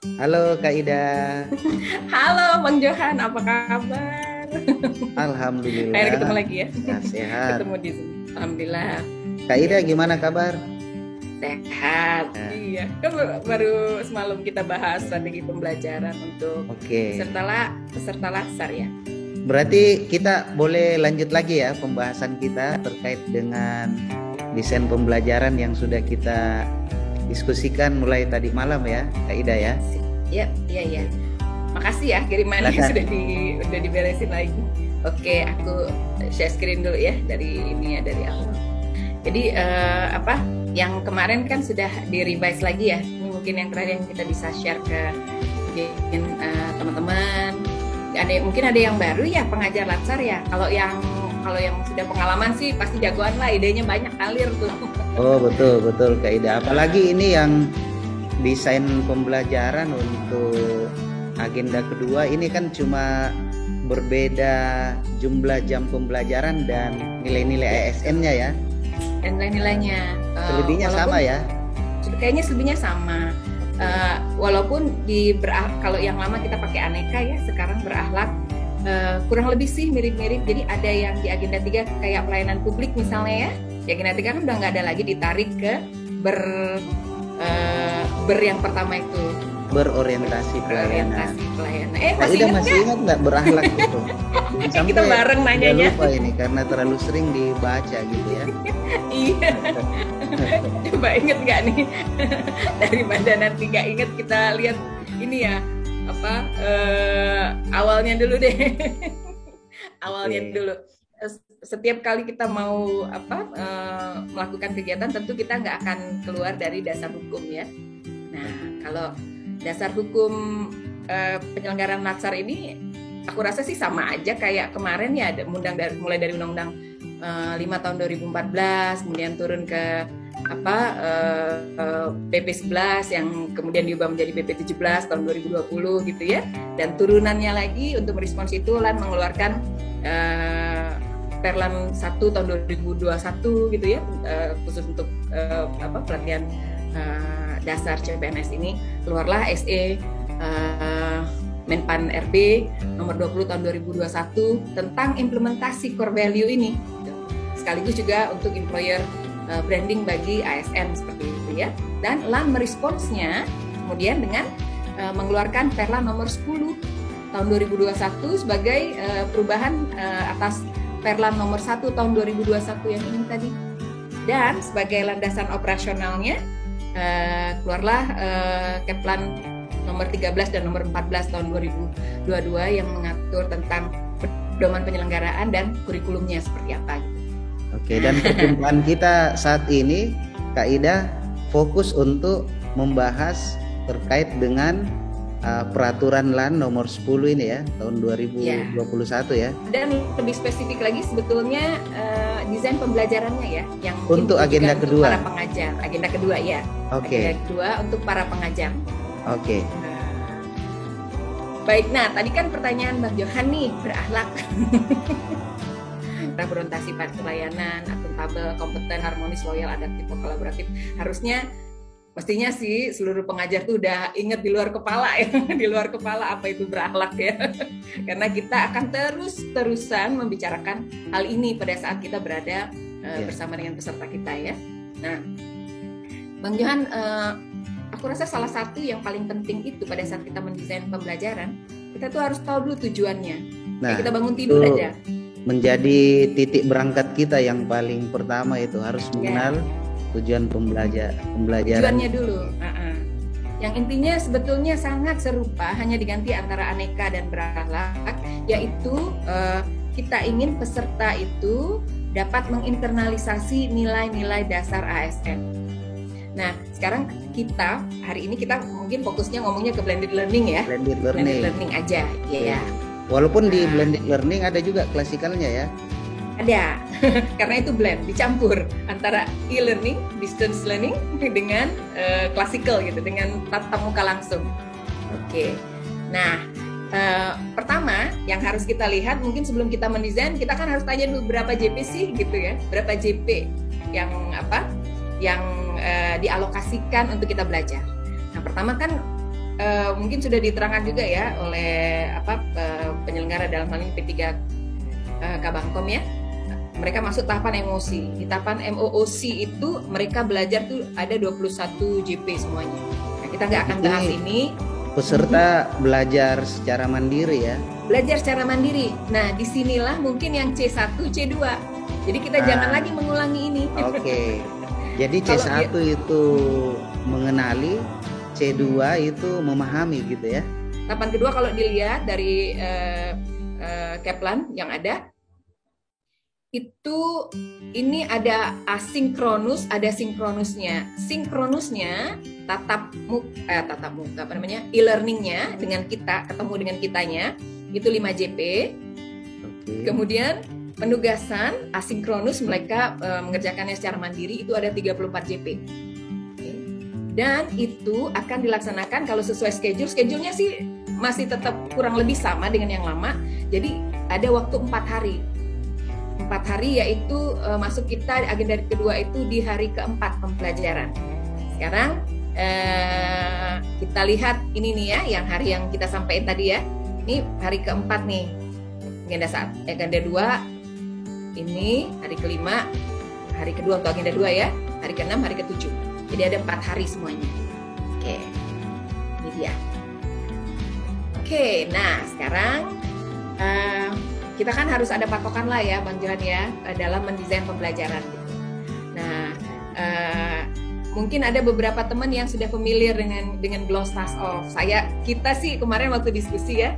Halo Kak Ida. Halo Bang Johan, apa kabar? Akhirnya Alhamdulillah. ketemu lagi ya. Ya, sehat. Ketemu di sini. Alhamdulillah. Kak Iya, Ida gimana kabar? sehat. Nah, Iya, kan baru semalam kita bahas strategi pembelajaran untuk oke. peserta latsar ya. Berarti kita boleh lanjut lagi ya pembahasan kita terkait dengan desain pembelajaran yang sudah kita diskusikan mulai tadi malam ya, Kak Ida ya. Iya, iya, iya. Makasih ya kirimannya sudah diberesin lagi. Oke, aku share screen dulu ya dari ini ya dari awal. Jadi yang kemarin kan sudah di-revise lagi ya. Ini mungkin yang terakhir yang kita bisa share ke mungkin teman-teman. Mungkin ada yang baru ya pengajar latsar ya. Kalau yang sudah pengalaman sih pasti jagoan lah, idenya banyak ngalir tuh. Oh, betul Kak Ida. Apalagi ini yang desain pembelajaran untuk agenda kedua ini kan cuma berbeda jumlah jam pembelajaran dan nilai-nilai ASN-nya ya. Dan nilai-nilainya Selebihnya sama ya. Kayaknya selebihnya sama. Walaupun kalau yang lama kita pakai aneka ya, sekarang berakhlak kurang lebih sih mirip-mirip. Jadi ada yang di agenda 3 kayak pelayanan publik misalnya ya. Di agenda 3 kan udah nggak ada lagi ditarik ke yang pertama itu Berorientasi pelayanan. Kak masih Ida ingat masih nggak? ingat nggak berakhlak gitu? Kita bareng nanyanya. Lupa ini karena terlalu sering dibaca gitu ya. Iya. Coba inget nggak nih? Daripada nanti nggak inget, kita lihat ini ya awalnya dulu deh. Awalnya dulu. Setiap kali kita mau melakukan kegiatan, tentu kita nggak akan keluar dari dasar hukum ya. Nah, kalau dasar hukum penyelenggaraan latsar ini, aku rasa sih sama aja kayak kemarin ya, mulai dari Undang-Undang 5 tahun 2014, kemudian turun ke PP 11 yang kemudian diubah menjadi PP 17 tahun 2020 gitu ya. Dan turunannya lagi untuk merespons itu LAN mengeluarkan Perlan 1 tahun 2021 gitu ya, khusus untuk pelatihan dasar CPNS ini. Keluarlah SE Menpan RB nomor 20 tahun 2021 tentang implementasi core value ini, sekaligus juga untuk employer branding bagi ASN seperti itu ya. Dan LAN meresponsnya kemudian dengan mengeluarkan Perlan nomor 10 tahun 2021 sebagai perubahan atas Perlan nomor 1 tahun 2021 yang ini tadi. Dan sebagai landasan operasionalnya keluarlah Keplan nomor 13 dan nomor 14 tahun 2022 yang mengatur tentang pedoman penyelenggaraan dan kurikulumnya seperti apa. Oke, dan perjumpaan kita saat ini, Kak Ida, fokus untuk membahas terkait dengan peraturan LAN nomor 10 ini ya, tahun 2021 ya. Dan lebih spesifik lagi sebetulnya desain pembelajarannya ya, yang untuk agenda kedua. Para pengajar, agenda kedua ya. Oke. Agenda kedua untuk para pengajar. Oke. Baik, nah tadi kan pertanyaan Bang Johan nih, berakhlak. Berorientasi pada pelayanan, akuntabel, kompeten, harmonis, loyal, adaptif, kolaboratif. Mestinya sih seluruh pengajar tuh udah inget di luar kepala ya, di luar kepala apa itu berakhlak ya. Karena kita akan terus-terusan membicarakan hal ini pada saat kita berada bersama dengan peserta kita ya. Nah, Bang Johan, aku rasa salah satu yang paling penting itu pada saat kita mendesain pembelajaran, kita tuh harus tahu dulu tujuannya. Nah, kita bangun tidur aja. Menjadi titik berangkat kita yang paling pertama itu harus mengenal tujuan pembelajaran. Tujuannya dulu. Yang intinya sebetulnya sangat serupa, hanya diganti antara aneka dan berakhlak, yaitu kita ingin peserta itu dapat menginternalisasi nilai-nilai dasar ASN. Nah, sekarang hari ini kita mungkin fokusnya ngomongnya ke blended learning ya. Blended learning aja, ya. Walaupun di blended learning ada juga klasikalnya ya. Ada, karena itu blend, dicampur antara e-learning, distance learning dengan klasikal gitu, dengan tatap muka langsung. Oke. Nah, pertama yang harus kita lihat, mungkin sebelum kita mendesain, kita kan harus tanya dulu berapa JP sih gitu ya, berapa JP yang dialokasikan untuk kita belajar. Nah, pertama kan mungkin sudah diterangkan juga ya oleh penyelenggara dalam hal ini P3 Kabangkom ya. Mereka masuk tahapan MOC. Di tahapan MOOC itu mereka belajar tuh ada 21 JP semuanya. Nah, kita nggak akan bahas ini. Peserta belajar secara mandiri ya. Belajar secara mandiri. Nah, disinilah mungkin yang C1, C2. Jadi kita jangan lagi mengulangi ini. Oke. Jadi C1 itu mengenali, C2 itu memahami gitu ya. Tahapan kedua kalau dilihat dari Kaplan yang ada, itu ini ada asinkronus, ada sinkronusnya. Sinkronusnya tatap muka e-learningnya dengan kita, ketemu dengan kitanya, itu 5 JP. Okay. Kemudian penugasan asinkronus mereka mengerjakannya secara mandiri itu ada 34 JP. Okay. Dan itu akan dilaksanakan kalau sesuai schedule. Schedule-nya sih masih tetap kurang lebih sama dengan yang lama. Jadi ada waktu 4 hari. 4 hari yaitu masuk kita agenda kedua itu di hari keempat pembelajaran. Sekarang kita lihat ini nih ya, yang hari yang kita sampaikan tadi ya. Ini hari keempat nih, agenda 2 ini hari kelima, hari kedua untuk agenda 2 ya, hari ke-6, hari ke-7. Jadi ada 4 hari semuanya. Oke, ini dia. Oke, nah sekarang kita kan harus ada patokan lah ya Bang Johan ya dalam mendesain pembelajaran gitu. Nah, mungkin ada beberapa teman yang sudah familiar dengan gloss task off. Kita sih kemarin waktu diskusi ya,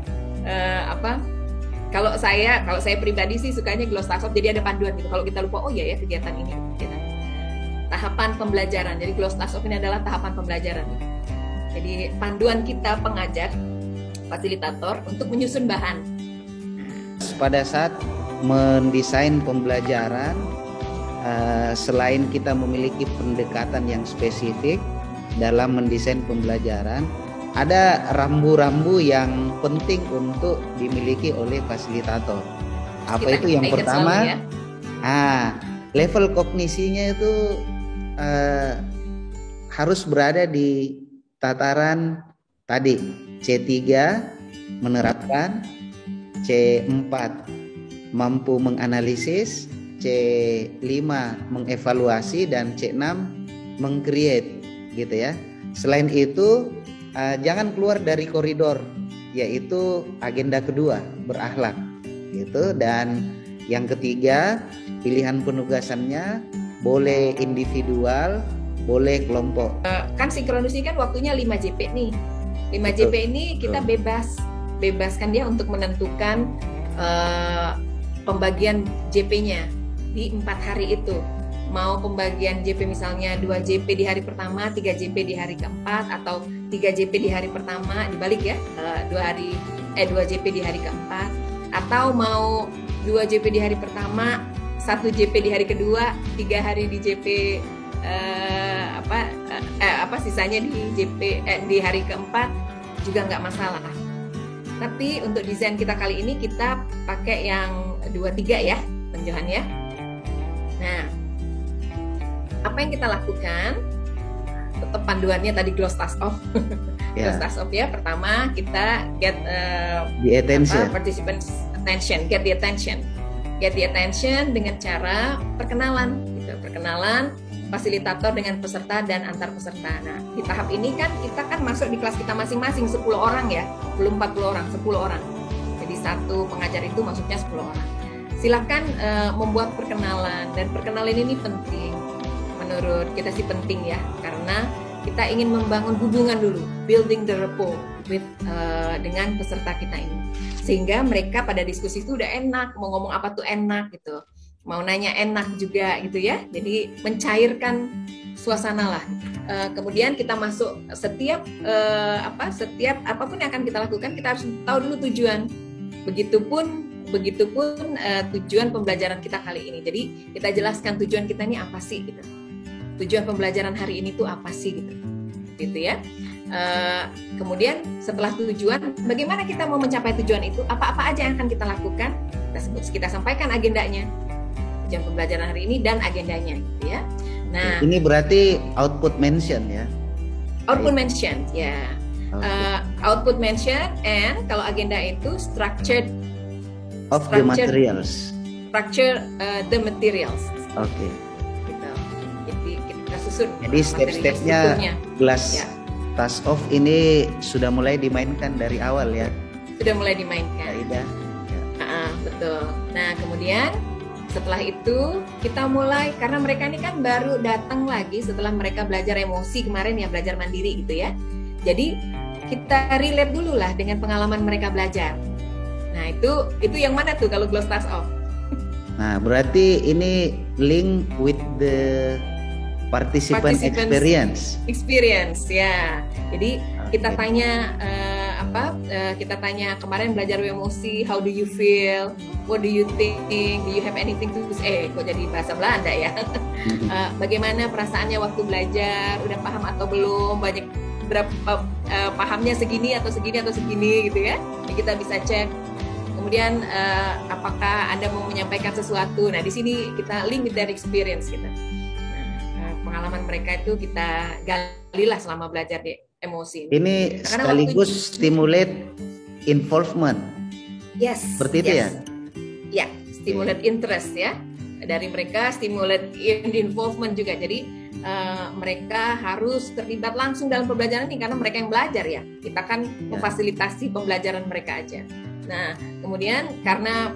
kalau saya pribadi sih sukanya gloss task off. Jadi ada panduan gitu. Kalau kita lupa, oh iya ya kegiatan ini. Gitu. Tahapan pembelajaran. Jadi gloss task off ini adalah tahapan pembelajaran. Jadi panduan kita pengajar, fasilitator untuk menyusun bahan. Pada saat mendesain pembelajaran, selain kita memiliki pendekatan yang spesifik dalam mendesain pembelajaran, ada rambu-rambu yang penting untuk dimiliki oleh fasilitator. Apa itu? Yang pertama, level kognisinya itu harus berada di tataran tadi, C3 menerapkan, C4 mampu menganalisis, C5 mengevaluasi, dan C6 meng-create gitu ya. Selain itu jangan keluar dari koridor, yaitu agenda kedua, berakhlak gitu. Dan yang ketiga, pilihan penugasannya boleh individual, boleh kelompok. Kan sinkronus ini kan waktunya 5 JP nih. 5 Betul. JP ini kita bebaskan dia untuk menentukan pembagian JP-nya di 4 hari itu. Mau pembagian JP misalnya 2 JP di hari pertama, 3 JP di hari keempat, atau 3 JP di hari pertama, dibalik ya, 2 JP di hari keempat, atau mau 2 JP di hari pertama, 1 JP di hari kedua, 3 hari di JP sisanya di JP di hari keempat juga nggak masalah. Tapi untuk desain kita kali ini kita pakai yang 2-3 ya, Johan ya. Nah, apa yang kita lakukan? Tetap panduannya tadi gloss task off. Gloss task off ya. Pertama kita get the attention. Participants attention, get the attention. Get the attention dengan cara perkenalan, gitu. Perkenalan fasilitator dengan peserta dan antar peserta. Nah, di tahap ini kan kita kan masuk di kelas kita masing-masing 10 orang ya, belum 40 orang, 10 orang. Jadi satu pengajar itu maksudnya 10 orang. Silakan membuat perkenalan, dan perkenalan ini penting. Menurut kita sih penting ya, karena kita ingin membangun hubungan dulu, building the rapport with dengan peserta kita ini. Sehingga mereka pada diskusi itu udah enak, mau ngomong apa tuh enak gitu. Mau nanya enak juga gitu ya. Jadi mencairkan suasana lah. Kemudian kita masuk setiap apapun yang akan kita lakukan, kita harus tahu dulu tujuan. Begitupun tujuan pembelajaran kita kali ini. Jadi kita jelaskan tujuan kita ini apa sih gitu. Tujuan pembelajaran hari ini tuh apa sih gitu ya. Kemudian setelah tujuan, bagaimana kita mau mencapai tujuan itu? Apa-apa aja yang akan kita lakukan? Kita sampaikan agendanya. Tujuan pembelajaran hari ini dan agendanya gitu ya. Nah, ini berarti output mention ya. Output mention ya. output mention, and kalau agenda itu structure the materials. Structure the materials. Oke. Gitu. Jadi kita susun. Jadi step-stepnya glass task off ini sudah mulai dimainkan dari awal ya. Sudah mulai dimainkan. Kaidah. Betul. Nah kemudian setelah itu kita mulai, karena mereka ini kan baru datang lagi setelah mereka belajar emosi kemarin ya, belajar mandiri gitu ya. Jadi kita relate dulu lah dengan pengalaman mereka belajar. Nah itu yang mana tuh kalau Gloss Task Off? Nah berarti ini link with the participant experience ya. Jadi kita tanya kita tanya kemarin belajar emosi, how do you feel, what do you think, do you have anything to say? Kok jadi bahasa Belanda ya? Bagaimana perasaannya waktu belajar, udah paham atau belum, banyak berapa pahamnya segini atau segini gitu ya? Jadi kita bisa cek. Kemudian apakah Anda mau menyampaikan sesuatu? Nah di sini kita link with their experience gitu. Pengalaman mereka itu kita gali lah selama belajar di emosi. Ini sekaligus stimulate involvement. Yes. Seperti itu ya? Ya, stimulate interest ya. Dari mereka stimulate involvement juga. Jadi mereka harus terlibat langsung dalam pembelajaran ini karena mereka yang belajar ya. Kita kan memfasilitasi pembelajaran mereka aja. Nah, kemudian karena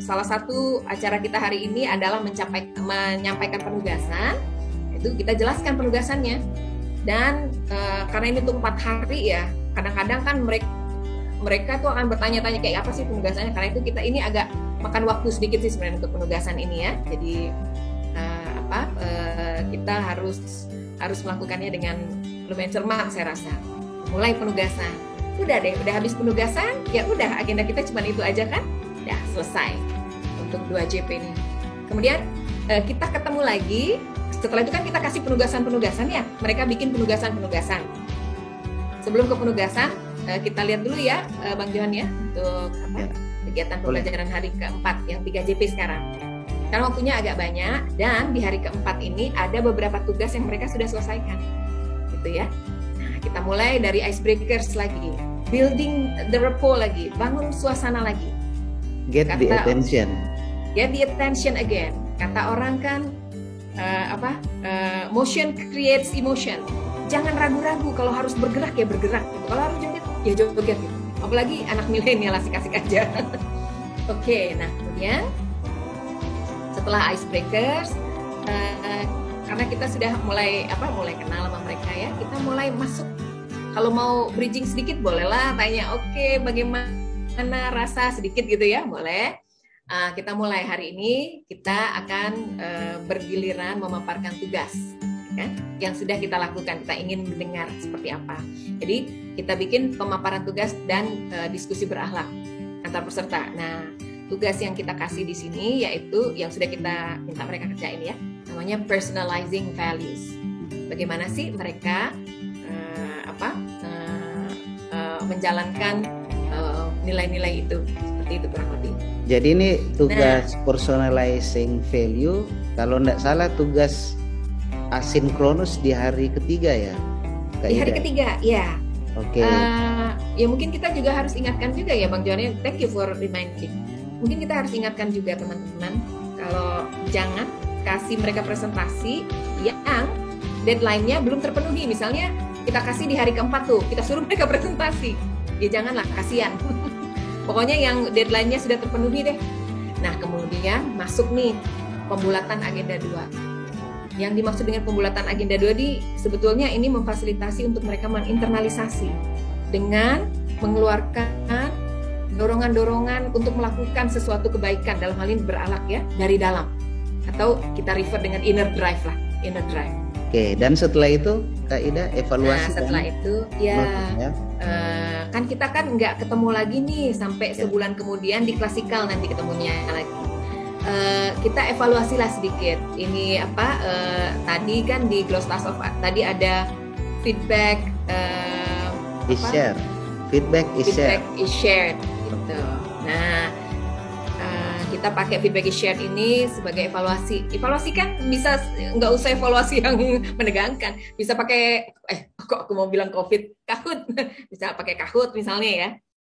salah satu acara kita hari ini adalah menyampaikan penugasan, itu kita jelaskan penugasannya. Dan karena ini tuh 4 hari ya, kadang-kadang kan mereka tuh akan bertanya-tanya kayak apa sih penugasannya. Karena itu kita ini agak makan waktu sedikit sih sebenarnya untuk penugasan ini ya. Jadi kita harus melakukannya dengan lumayan cermat saya rasa. Mulai penugasan, udah habis penugasan, ya udah agenda kita cuma itu aja kan, udah selesai untuk 2JP ini. Kemudian kita ketemu lagi. Setelah itu kan kita kasih penugasan ya, mereka bikin penugasan. Sebelum ke penugasan, kita lihat dulu ya, Bang Johan ya, untuk kegiatan pembelajaran hari keempat yang 3JP sekarang. Karena waktunya agak banyak, dan di hari keempat ini ada beberapa tugas yang mereka sudah selesaikan, gitu ya. Nah, kita mulai dari icebreakers lagi, building the rapport lagi, bangun suasana lagi. Get the attention again. Kata orang kan, motion creates emotion. Jangan ragu-ragu, kalau harus bergerak ya bergerak gitu. Kalau harus joget ya joget gitu. Apalagi anak milenial asik-asik aja. Oke, nah kemudian setelah icebreakers, karena kita sudah mulai kenal sama mereka ya, kita mulai masuk. Kalau mau bridging sedikit bolehlah tanya, oke, bagaimana rasa sedikit gitu ya, boleh. Kita mulai hari ini, kita akan bergiliran memaparkan tugas kan, yang sudah kita lakukan. Kita ingin mendengar seperti apa. Jadi kita bikin pemaparan tugas dan diskusi berakhlak antar peserta. Nah, tugas yang kita kasih di sini yaitu yang sudah kita minta mereka kerjain ya, namanya personalizing values. Bagaimana sih mereka menjalankan nilai-nilai itu, seperti itu kurang lebih. Jadi ini tugas personalizing value, kalau tidak salah tugas asinkronus di hari ketiga ya? Di hari ketiga, ya. Oke. Ya mungkin kita juga harus ingatkan juga ya Bang Johan, thank you for reminding. Mungkin kita harus ingatkan juga teman-teman, kalau jangan kasih mereka presentasi yang deadline-nya belum terpenuhi. Misalnya kita kasih di hari keempat tuh, kita suruh mereka presentasi. Ya janganlah, kasihan. Pokoknya yang deadline-nya sudah terpenuhi deh. Nah, kemudian masuk nih pembulatan agenda 2. Yang dimaksud dengan pembulatan agenda 2 sebetulnya ini memfasilitasi untuk mereka menginternalisasi dengan mengeluarkan dorongan-dorongan untuk melakukan sesuatu kebaikan, dalam hal ini berakhlak ya, dari dalam. Atau kita refer dengan inner drive lah, inner drive. Oke, dan setelah itu Kak Ida evaluasi. Nah, setelah itu kan kita kan nggak ketemu lagi nih sampai sebulan kemudian di klasikal nanti ketemunya lagi. Kita evaluasi lah sedikit. Ini tadi kan di Gloss Task Off tadi ada feedback feedback is shared gitu. Nah, kita pakai feedback shared ini sebagai evaluasi. Evaluasi kan bisa nggak usah evaluasi yang menegangkan, bisa pakai kok aku mau bilang COVID, Kahoot, bisa pakai Kahoot misalnya ya.